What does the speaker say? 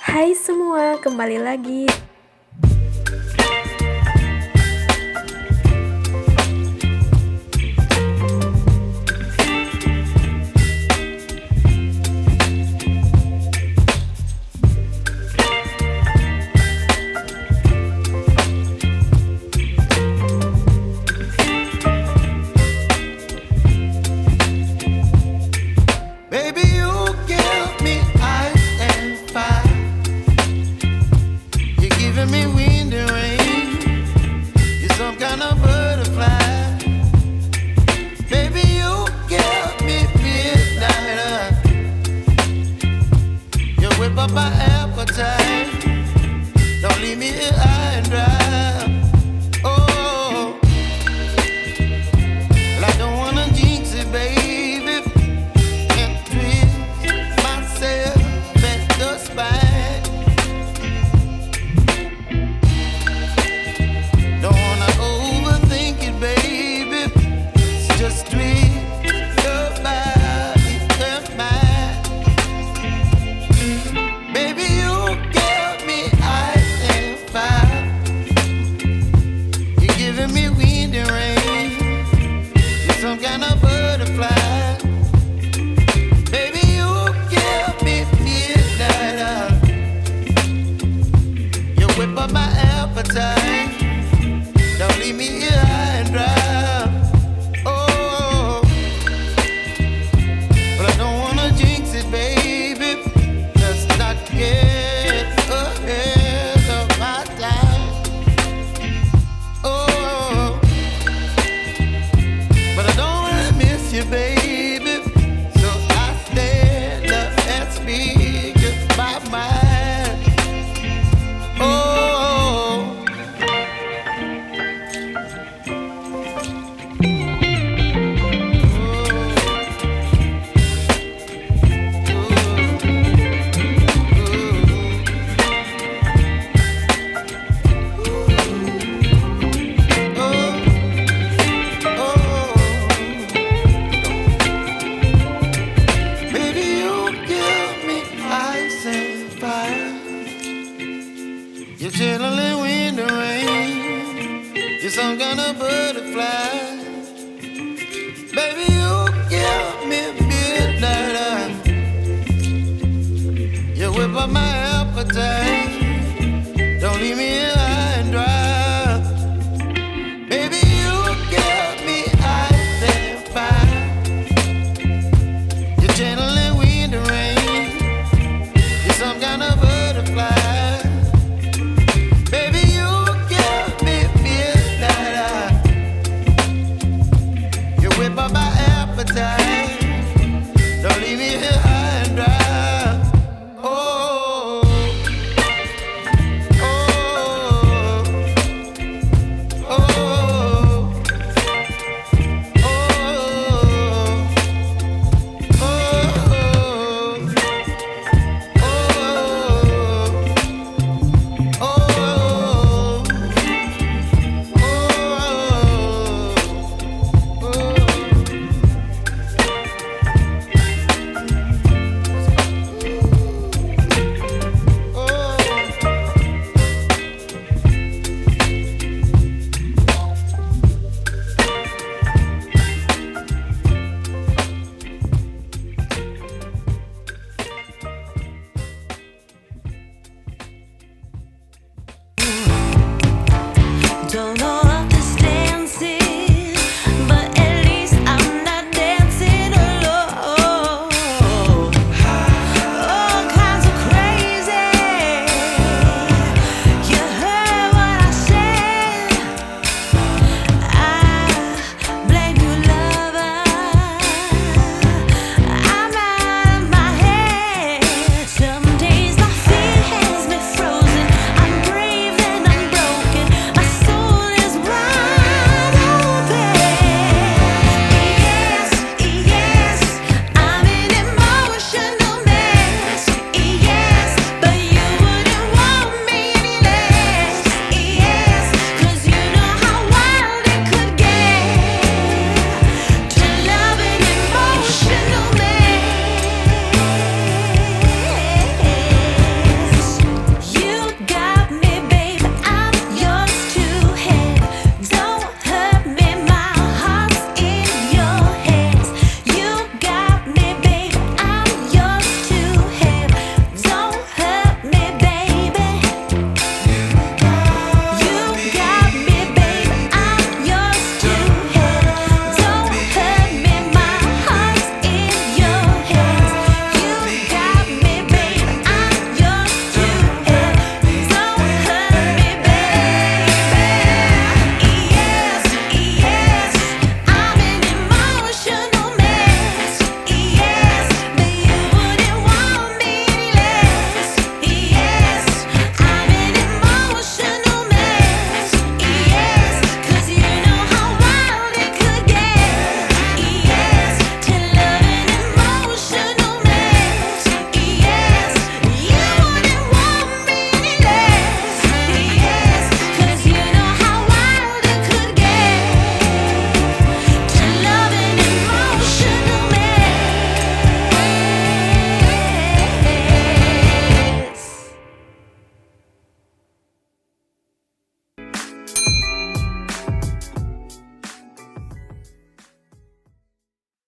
Hai semua, kembali lagi. Baby, you give me ice and fire. You're giving me wind and rain. You're some kind of butterfly. Baby, you give me midnight. You whip up my appetite. Don't leave me here high and dry. Oh, well, I don't wanna jinx it, baby. And twist myself at the spine. Don't wanna overthink it, baby. It's just twist your body and mine. Baby, you give me ice and fire. You're giving me wind and rain. You're some kind of butterfly. Baby, you give me midnight. You whip up my appetite. Don't leave me here high and dry. Oh, but I don't wanna jinx it, baby. Let's not get ahead of my time. Oh, but I don't wanna miss you, baby. So I stand up and speak my mind. Oh, baby, you give me ice and fire. You're chilling wind and rain. You're some kind of butterfly. Baby, you give me midnight. You whip up my appetite.